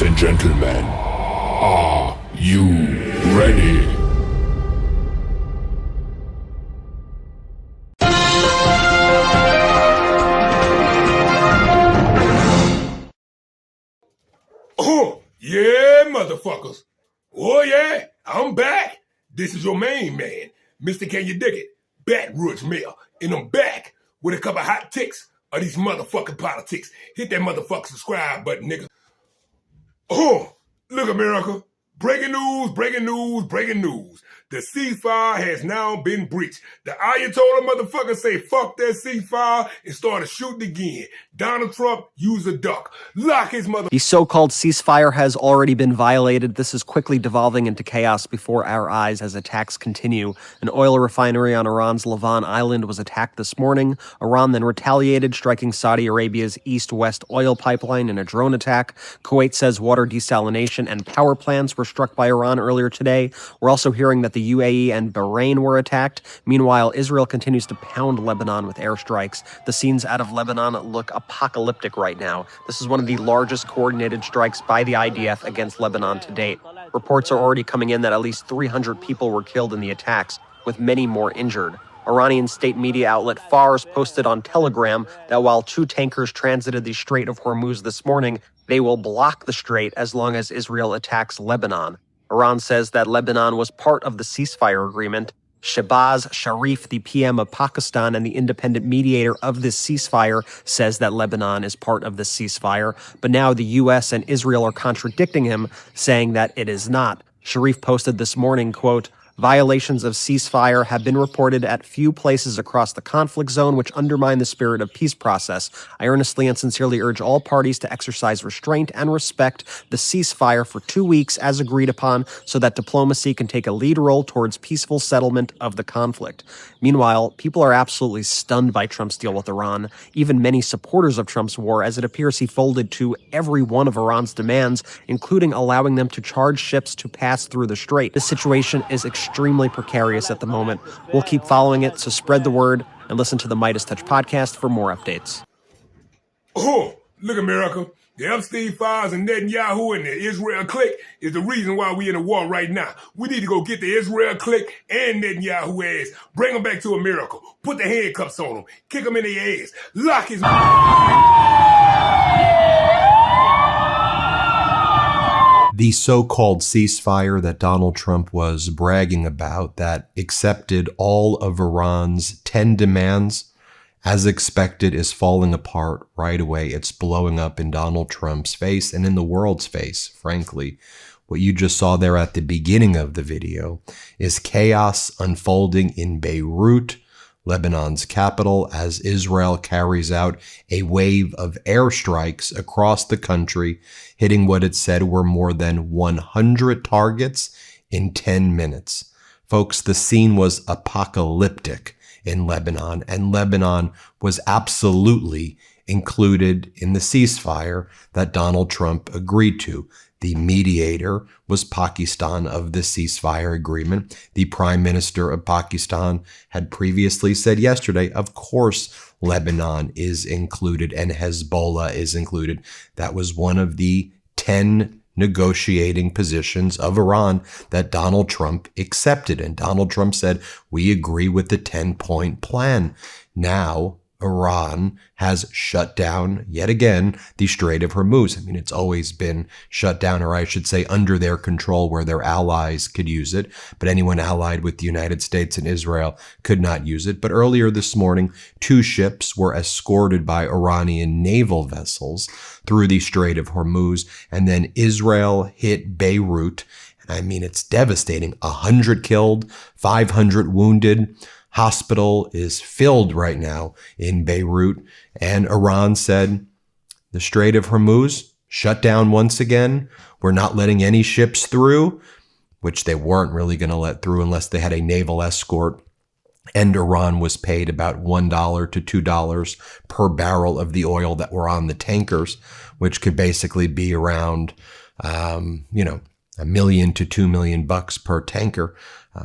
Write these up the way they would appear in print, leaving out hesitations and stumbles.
Ladies and gentlemen, are you ready? Oh, yeah, motherfuckers. Oh, yeah, I'm back. This is your main man, Mr. Can You Dig It? Baton Rouge Mayor. And I'm back with a couple hot ticks of these motherfucking politics. Hit that motherfucking subscribe button, nigga. Oh, look, America. Breaking news, breaking news, breaking news. The ceasefire has now been breached. The Ayatollah motherfucker say fuck that ceasefire and started shooting again. Donald Trump used a duck. Lock his mother. The so-called ceasefire has already been violated. This is quickly devolving into chaos before our eyes as attacks continue. An oil refinery on Iran's Lavon Island was attacked this morning. Iran then retaliated, striking Saudi Arabia's east-west oil pipeline in a drone attack. Kuwait says water desalination and power plants were struck by Iran earlier today. We're also hearing that the UAE and Bahrain were attacked. Meanwhile, Israel continues to pound Lebanon with airstrikes. The scenes out of Lebanon look apocalyptic right now. This is one of the largest coordinated strikes by the IDF against Lebanon to date. Reports are already coming in that at least 300 people were killed in the attacks, with many more injured. Iranian state media outlet Fars posted on Telegram that while 2 tankers transited the Strait of Hormuz this morning, they will block the strait as long as Israel attacks Lebanon. Iran says that Lebanon was part of the ceasefire agreement. Shehbaz Sharif, the PM of Pakistan and the independent mediator of this ceasefire, says that Lebanon is part of the ceasefire. But now the U.S. and Israel are contradicting him, saying that it is not. Sharif posted this morning, quote, "Violations of ceasefire have been reported at few places across the conflict zone which undermine the spirit of peace process. I earnestly and sincerely urge all parties to exercise restraint and respect the ceasefire for 2 weeks as agreed upon so that diplomacy can take a lead role towards peaceful settlement of the conflict." Meanwhile, people are absolutely stunned by Trump's deal with Iran, even many supporters of Trump's war, as it appears he folded to every one of Iran's demands, including allowing them to charge ships to pass through the strait. This situation is extremely precarious at the moment. We'll keep following it, so spread the word and listen to the Midas Touch podcast for more updates. Oh, look, America. The Epstein files and Netanyahu and the Israel clique is the reason why we in a war right now. We need to go get the Israel clique and Netanyahu ass. Bring them back to America. Put the handcuffs on them. Kick them in their ass. Lock his... The so-called ceasefire that Donald Trump was bragging about that accepted all of Iran's 10 demands, as expected, is falling apart right away. It's blowing up in Donald Trump's face and in the world's face, frankly. What you just saw there at the beginning of the video is chaos unfolding in Beirut, Lebanon's capital, as Israel carries out a wave of airstrikes across the country, hitting what it said were more than 100 targets in 10 minutes. Folks, the scene was apocalyptic in Lebanon, and Lebanon was absolutely included in the ceasefire that Donald Trump agreed to. The mediator was Pakistan of the ceasefire agreement. The Prime Minister of Pakistan had previously said yesterday, of course, Lebanon is included and Hezbollah is included. That was one of the 10 negotiating positions of Iran that Donald Trump accepted. And Donald Trump said, we agree with the 10-point plan. Now, Iran has shut down, yet again, the Strait of Hormuz. I mean, it's always been shut down, or I should say under their control, where their allies could use it. But anyone allied with the United States and Israel could not use it. But earlier this morning, 2 ships were escorted by Iranian naval vessels through the Strait of Hormuz. And then Israel hit Beirut. I mean, it's devastating. 100 killed, 500 wounded. Hospital is filled right now in Beirut, and Iran said the Strait of Hormuz shut down once again. We're not letting any ships through, which they weren't really going to let through unless they had a naval escort. And Iran was paid about $1 to $2 per barrel of the oil that were on the tankers, which could basically be around, $1 million to $2 million per tanker.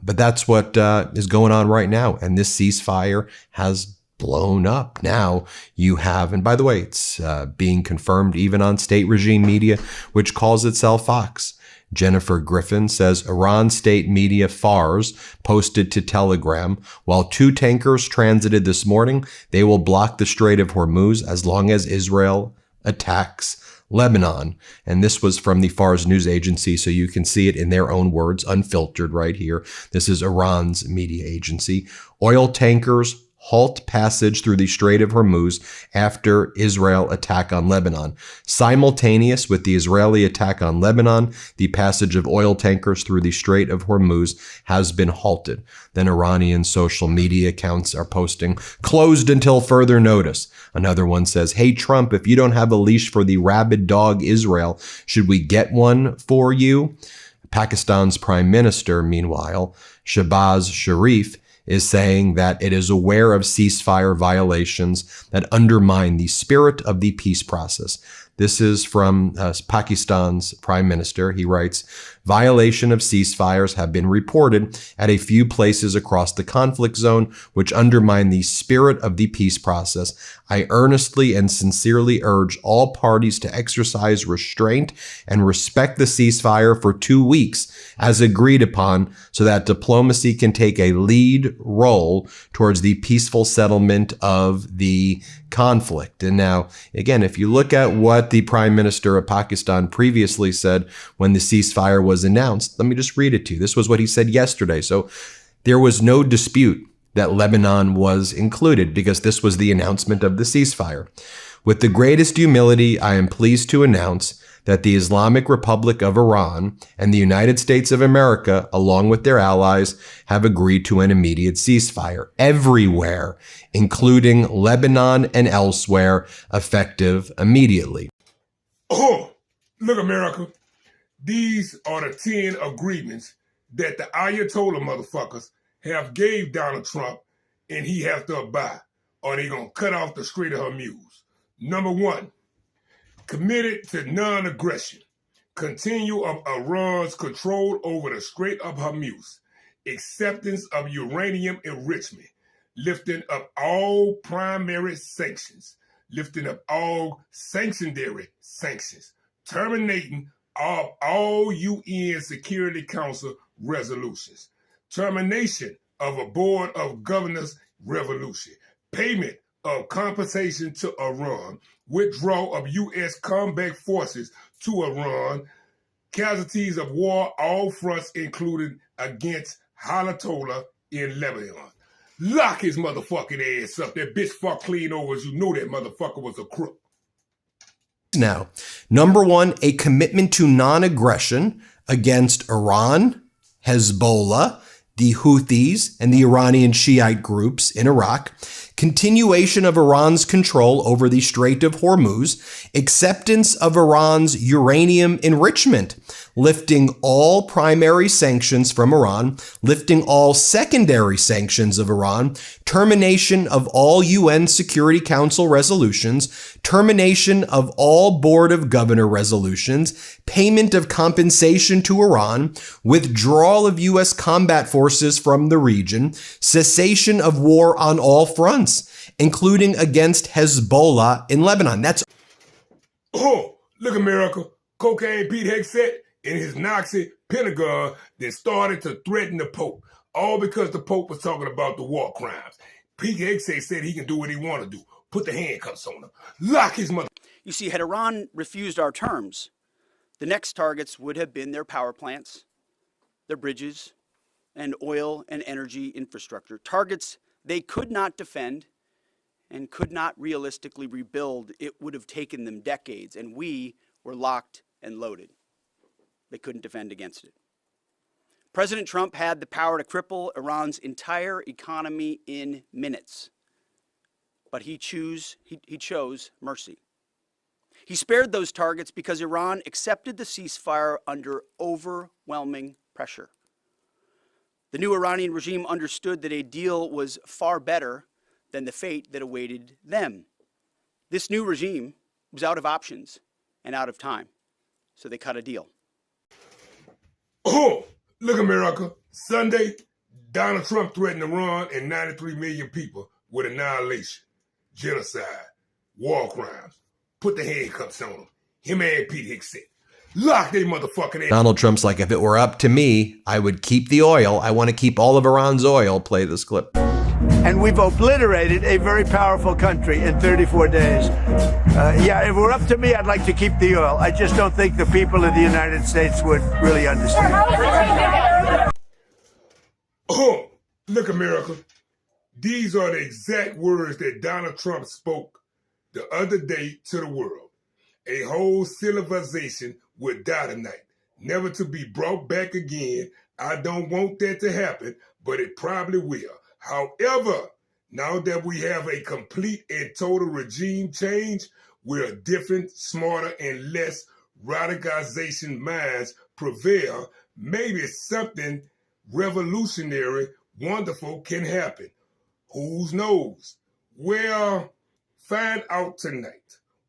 But that's what is going on right now. And this ceasefire has blown up. Now you have, and by the way, it's being confirmed even on state regime media, which calls itself Fox. Jennifer Griffin says Iran state media Fars posted to Telegram, while 2 tankers transited this morning, they will block the Strait of Hormuz as long as Israel attacks Lebanon. And this was from the Fars news agency, so you can see it in their own words, unfiltered right here. This is Iran's media agency. Oil tankers halt passage through the Strait of Hormuz after Israel attack on Lebanon. Simultaneous with the Israeli attack on Lebanon, the passage of oil tankers through the Strait of Hormuz has been halted. Then Iranian social media accounts are posting, closed until further notice. Another one says, hey, Trump, if you don't have a leash for the rabid dog Israel, should we get one for you? Pakistan's prime minister, meanwhile, Shehbaz Sharif, is saying that it is aware of ceasefire violations that undermine the spirit of the peace process. This is from Pakistan's prime minister. He writes, violation of ceasefires have been reported at a few places across the conflict zone, which undermine the spirit of the peace process. I earnestly and sincerely urge all parties to exercise restraint and respect the ceasefire for 2 weeks as agreed upon so that diplomacy can take a lead role towards the peaceful settlement of the conflict. And now, again, if you look at what the Prime Minister of Pakistan previously said when the ceasefire was announced, let me just read it to you. This was what he said yesterday. So there was no dispute that Lebanon was included because this was the announcement of the ceasefire. With the greatest humility, I am pleased to announce that the Islamic Republic of Iran and the United States of America, along with their allies, have agreed to an immediate ceasefire everywhere, including Lebanon and elsewhere, effective immediately. Oh, look, America. These are the 10 agreements that the Ayatollah motherfuckers have gave Donald Trump, and he has to abide, or they gonna cut off the Strait of Hormuz. Number 1, committed to non-aggression, continue of Iran's control over the Strait of Hormuz, acceptance of uranium enrichment, lifting up all primary sanctions, lifting up all secondary sanctions, terminating of all UN Security Council resolutions, termination of a Board of Governors resolution, payment of compensation to Iran, withdrawal of U.S. combat forces to Iran, casualties of war, all fronts included against Ayatollah in Lebanon. Lock his motherfucking ass up. That bitch fuck clean over as you know that motherfucker was a crook. Now, number 1, a commitment to non-aggression against Iran, Hezbollah, the Houthis, and the Iranian Shiite groups in Iraq, continuation of Iran's control over the Strait of Hormuz, acceptance of Iran's uranium enrichment, lifting all primary sanctions from Iran, lifting all secondary sanctions of Iran, termination of all UN Security Council resolutions, termination of all Board of Governor resolutions, payment of compensation to Iran, withdrawal of U.S. combat forces from the region, cessation of war on all fronts, including against Hezbollah in Lebanon. That's Oh, look, America. Cocaine Pete Hegseth and his Nazi Pentagon that started to threaten the Pope, all because the Pope was talking about the war crimes. Pete Hegseth said he can do what he want to do. Put the handcuffs on him. Lock his mother. You see, had Iran refused our terms, the next targets would have been their power plants, their bridges, and oil and energy infrastructure. Targets they could not defend and could not realistically rebuild. It would have taken them decades, and we were locked and loaded. They couldn't defend against it. President Trump had the power to cripple Iran's entire economy in minutes, but he chose mercy. He spared those targets because Iran accepted the ceasefire under overwhelming pressure. The new Iranian regime understood that a deal was far better than the fate that awaited them. This new regime was out of options and out of time, so they cut a deal. Oh, look, America. Sunday, Donald Trump threatened Iran and 93 million people with annihilation, genocide, war crimes. Put the handcuffs on him. Him and Pete Hegseth. Lock they motherfucking ass. Donald Trump's like, if it were up to me, I would keep the oil. I want to keep all of Iran's oil. Play this clip. And we've obliterated a very powerful country in 34 days. Yeah, if it were up to me, I'd like to keep the oil. I just don't think the people of the United States would really understand. Oh, look, America. These are the exact words that Donald Trump spoke the other day to the world. A whole civilization would die tonight, never to be brought back again. I don't want that to happen, but it probably will. However, now that we have a complete and total regime change, where different, smarter, and less radicalization minds prevail, maybe something revolutionary, wonderful can happen. Who knows? Well, find out tonight.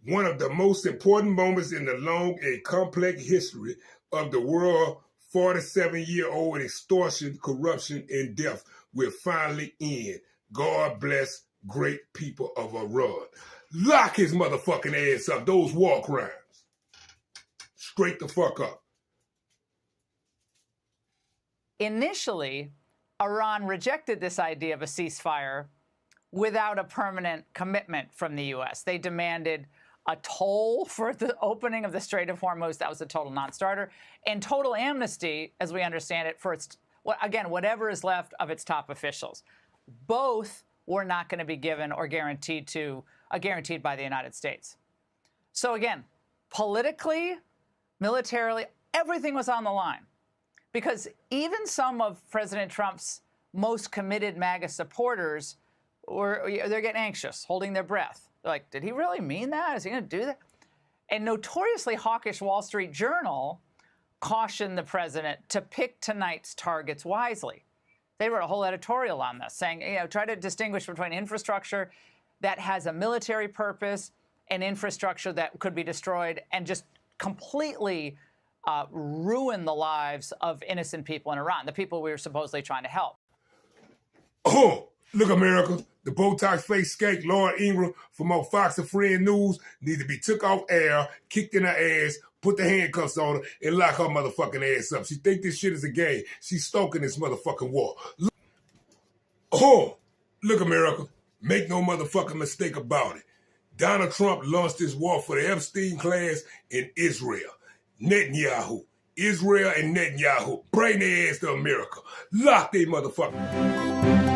One of the most important moments in the long and complex history of the world, 47-year-old extortion, corruption, and death will finally end. God bless great people of Iran. Lock his motherfucking ass up. Those war crimes. Straight the fuck up. Initially, Iran rejected this idea of a ceasefire without a permanent commitment from the U.S. They demanded a toll for the opening of the Strait of Hormuz. That was a total non-starter. And total amnesty, as we understand it, for its, again, whatever is left of its top officials. Both were not going to be given or guaranteed by the United States. So again, politically, militarily, everything was on the line. Because even some of President Trump's most committed MAGA supporters they're getting anxious, holding their breath. They're like, did he really mean that? Is he going to do that? And notoriously hawkish Wall Street Journal cautioned the president to pick tonight's targets wisely. They wrote a whole editorial on this, saying, try to distinguish between infrastructure that has a military purpose and infrastructure that could be destroyed and just completely ruin the lives of innocent people in Iran, the people we were supposedly trying to help. Oh, look, America. The Botox face skank Lauren Ingram from our Fox and Friend News need to be took off air, kicked in her ass, put the handcuffs on her, and lock her motherfucking ass up. She think this shit is a game. She's stoking this motherfucking war. Look, America. Make no motherfucking mistake about it. Donald Trump launched this war for the Epstein class in Israel. Netanyahu. Israel and Netanyahu. Bring their ass to America. Lock they motherfuckers.